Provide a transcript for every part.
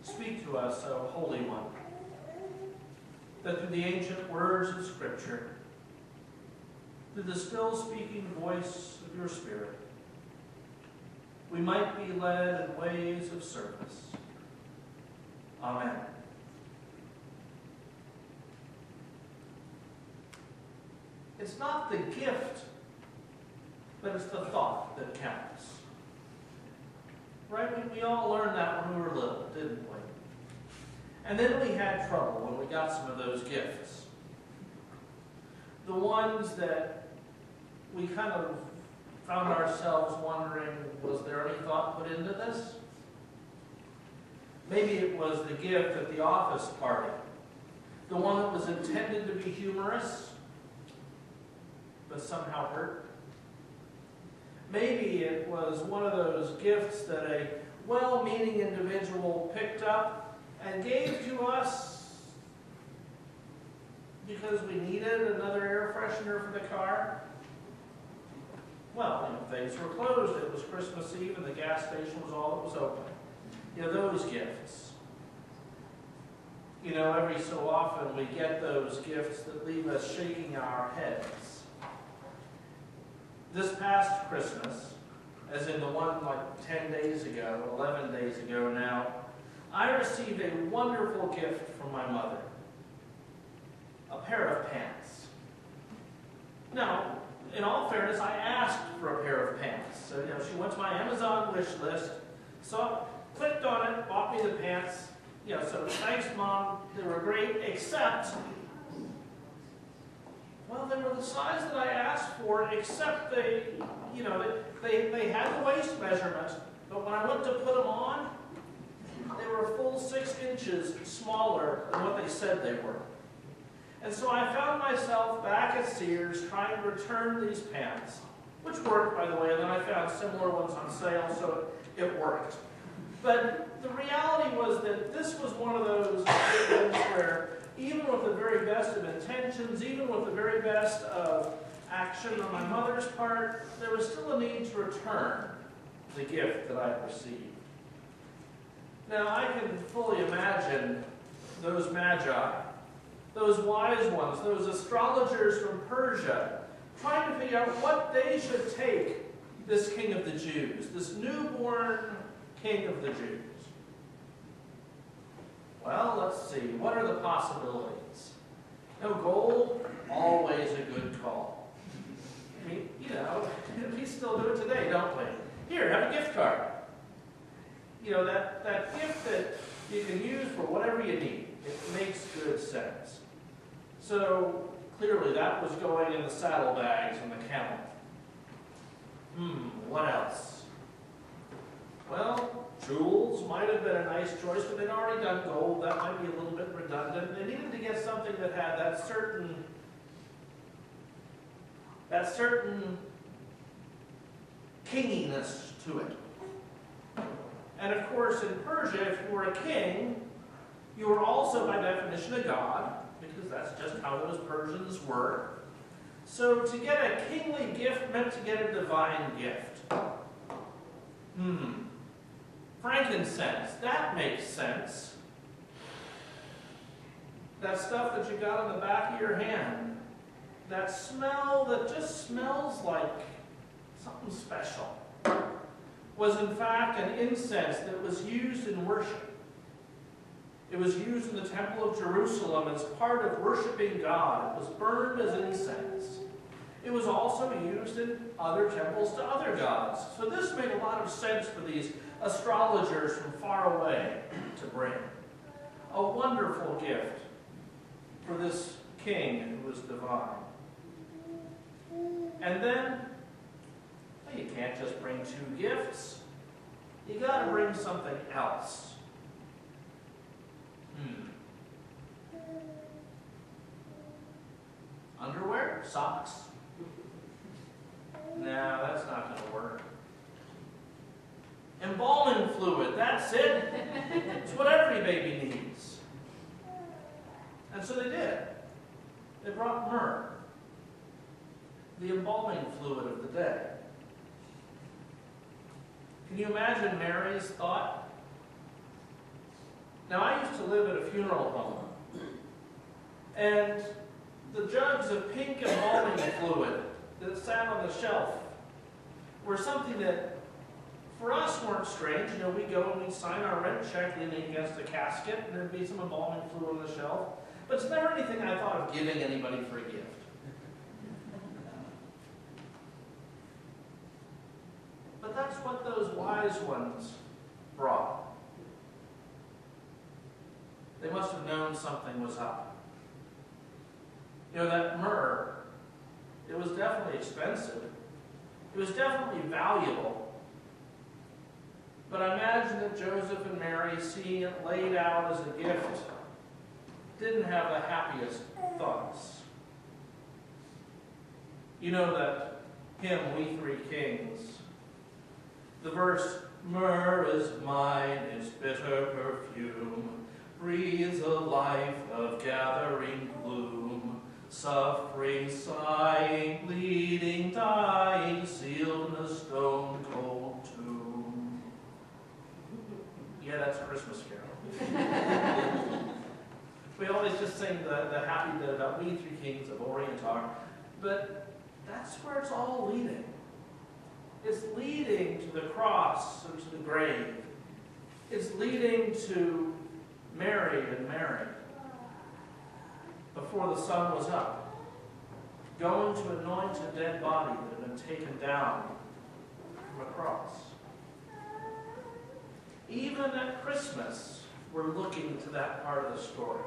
Speak to us, O Holy One, that through the ancient words of Scripture, through the still speaking voice of your Spirit, we might be led in ways of service. Amen. It's not the gift, but it's the thought that counts. Right? We all learned that when we were little, didn't we? And then we had trouble when we got some of those gifts. The ones that we kind of found ourselves wondering, was there any thought put into this? Maybe it was the gift at the office party, the one that was intended to be humorous, but somehow hurt. Maybe it was one of those gifts that a well-meaning individual picked up and gave to us because we needed another air freshener for the car. Well, things were closed. It was Christmas Eve and the gas station was all that was open. Those gifts. Every so often we get those gifts that leave us shaking our heads. This past Christmas, as in the one like 10 days ago, 11 days ago now, I received a wonderful gift from my mother. A pair of pants. Now, in all fairness, I asked for a pair of pants. So, she went to my Amazon wish list, so clicked on it, bought me the pants. So thanks, Mom. They were great, except, well, they were the size that I asked for, except they had the waist measurement, but when I went to put them on, they were a full 6 inches smaller than what they said they were. And so I found myself back at Sears trying to return these pants, which worked, by the way, and then I found similar ones on sale, so it worked. But the reality was that this was one of those things where, even with the very best of intentions, even with the very best of action on my mother's part, there was still a need to return the gift that I had received. Now, I can fully imagine those magi, those wise ones, those astrologers from Persia, trying to figure out what they should take this king of the Jews, this newborn king of the Jews. Well, let's see. What are the possibilities? Gold, always a good call. I mean, we still do it today, don't we? Here, have a gift card. That gift that you can use for whatever you need. It makes good sense. So, clearly that was going in the saddlebags and the camel. What else? Well, jewels might have been a nice choice, but they'd already done gold. That might be a little bit redundant. They needed to get something that had that certain kinginess to it. And of course, in Persia, if you were a king, you were also, by definition, a god, because that's just how those Persians were. So to get a kingly gift meant to get a divine gift. Frankincense, that makes sense. That stuff that you got on the back of your hand, that smell that just smells like something special, was in fact an incense that was used in worship. It was used in the Temple of Jerusalem as part of worshiping God. It was burned as incense. It was also used in other temples to other gods. So this made a lot of sense for these astrologers from far away to bring. A wonderful gift for this king who was divine. And then, well, you can't just bring 2 gifts. You got to bring something else. Underwear? Socks? No, that's not going to work. Embalming fluid, that's it. It's what every baby needs. And so they did. They brought myrrh, the embalming fluid of the day. Can you imagine Mary's thought? Now, I used to live at a funeral home, and the jugs of pink embalming fluid that sat on the shelf were something that, for us, weren't strange. You know, we go and we sign our rent check leaning against a casket, and there'd be some embalming fluid on the shelf. But it's never anything I thought of giving anybody for a gift. But that's what those wise ones brought. They must have known something was up. You know, that myrrh, it was definitely expensive. It was definitely valuable. But I imagine that Joseph and Mary, seeing it laid out as a gift, didn't have the happiest thoughts. You know that hymn, We Three Kings. The verse, myrrh is mine, its bitter perfume breathes a life of gathering gloom, suffering, sighing, bleeding, dying, sealed in a stone-cold tomb. Yeah, that's a Christmas carol. We always just sing the happy bit about We Three Kings of Orient are, but that's where it's all leading. It's leading to the cross and to the grave. It's leading to Mary and Mary before the sun was up, going to anoint a dead body that had been taken down from a cross. Even at Christmas, we're looking to that part of the story.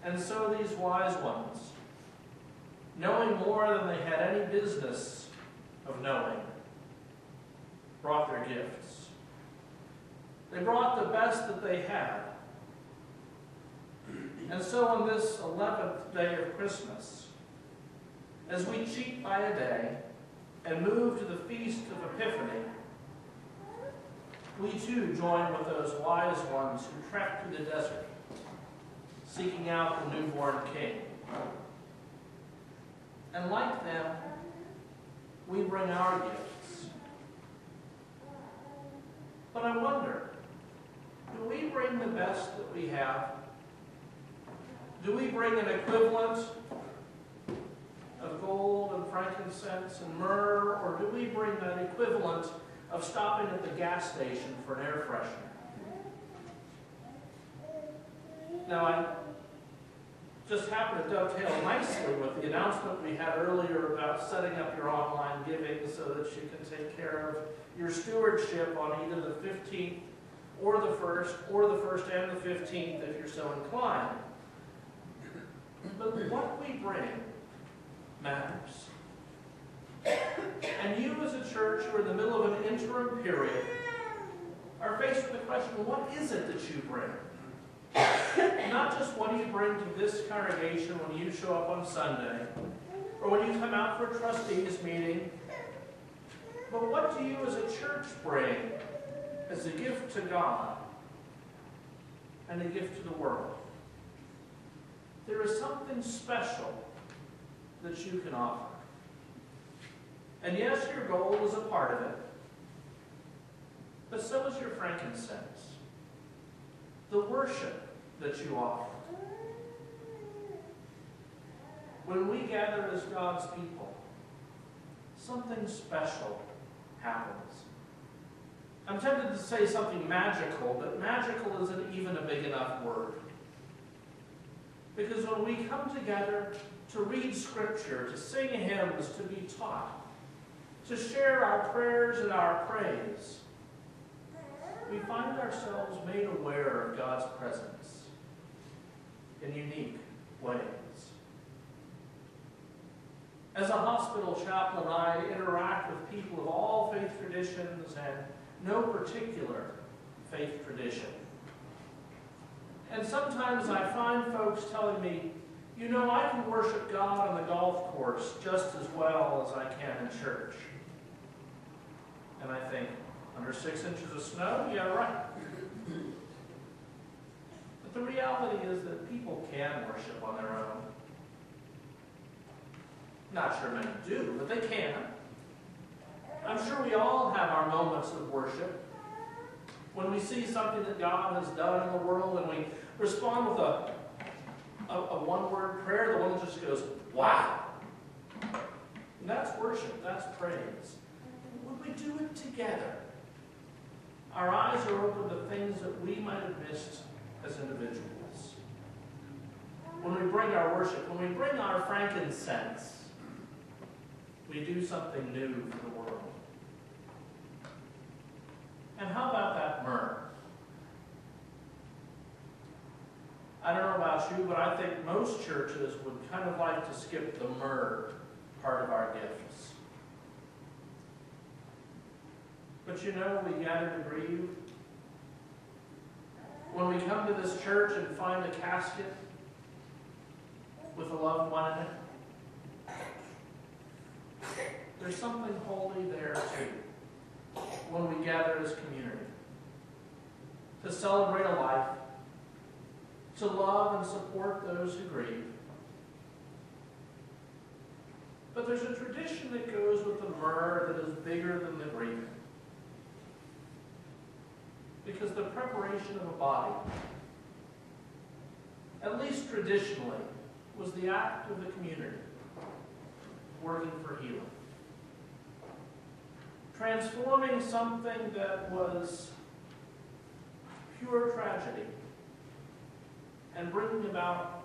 And so these wise ones, knowing more than they had any business of knowing, brought their gifts. They brought the best that they had. And so on this 11th day of Christmas, as we cheat by a day and move to the feast of Epiphany, we too join with those wise ones who trekked through the desert, seeking out the newborn king. And like them, we bring our gifts. But I wonder, do we bring the best that we have? Do we bring an equivalent of gold and frankincense and myrrh, or do we bring that equivalent of stopping at the gas station for an air freshener? Now, I just happened to dovetail nicely with the announcement we had earlier about setting up your online giving so that you can take care of your stewardship on either the 15th or the 1st, or the 1st and the 15th if you're so inclined. But what we bring matters. And you as a church who are in the middle of an interim period are faced with the question, what is it that you bring? Not just what do you bring to this congregation when you show up on Sunday, or when you come out for a trustees meeting, but what do you as a church bring as a gift to God and a gift to the world? There is something special that you can offer. And yes, your gold is a part of it, but so is your frankincense, the worship that you offer. When we gather as God's people, something special happens. I'm tempted to say something magical, but magical isn't even a big enough word. Because when we come together to read Scripture, to sing hymns, to be taught, to share our prayers and our praise, we find ourselves made aware of God's presence in unique ways. As a hospital chaplain, I interact with people of all faith traditions and no particular faith tradition. And sometimes I find folks telling me, you know, I can worship God on the golf course just as well as I can in church. And I think, under 6 inches of snow? Yeah, right. But the reality is that people can worship on their own. Not sure many do, but they can. I'm sure we all have our moments of worship When we see something that God has done in the world and we respond with a one-word prayer, the one that just goes, wow. And that's worship, that's praise. When we do it together, our eyes are open to things that we might have missed as individuals. When we bring our worship, when we bring our frankincense, we do something new for the world. And how about that myrrh? I don't know about you, but I think most churches would kind of like to skip the myrrh part of our gifts. But you know, we gather to grieve. When we come to this church and find a casket with a loved one in it, there's something holy there too. When we gather as community, to celebrate a life, to love and support those who grieve. But there's a tradition that goes with the myrrh that is bigger than the grieving. Because the preparation of a body, at least traditionally, was the act of the community working for healing. Transforming something that was pure tragedy and bringing about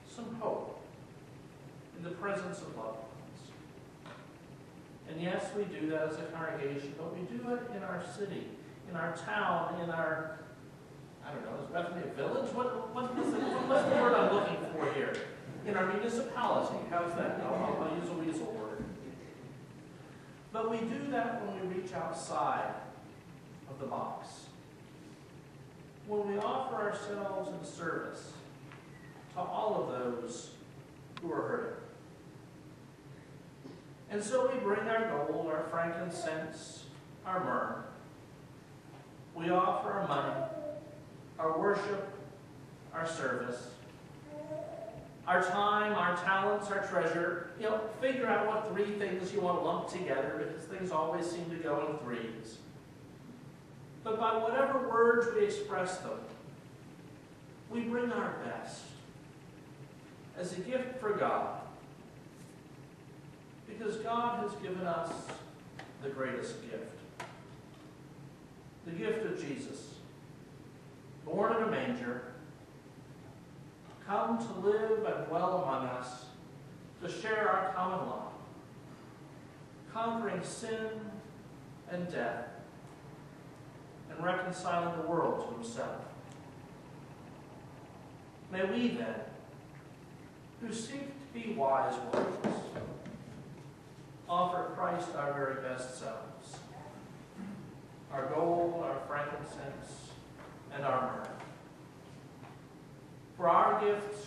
some hope in the presence of loved ones. And yes, we do that as a congregation, but we do it in our city, in our town, in our, I don't know, is Bethany a village? What's the word I'm looking for here? In our municipality. How's that? I'll use a weasel word. But we do that when we reach outside of the box. When we offer ourselves in service to all of those who are hurting. And so we bring our gold, our frankincense, our myrrh. We offer our money, our worship, our service, our time, our talents, our treasure. You know, figure out what three things you want to lump together, because things always seem to go in threes. But by whatever words we express them, we bring our best as a gift for God. Because God has given us the greatest gift. The gift of Jesus, born in a manger, come to live and dwell among us, to share our common life, conquering sin and death, and reconciling the world to himself. May we then, who seek to be wise ones, offer Christ our very best selves, our gold, our frankincense, and our myrrh. For our gifts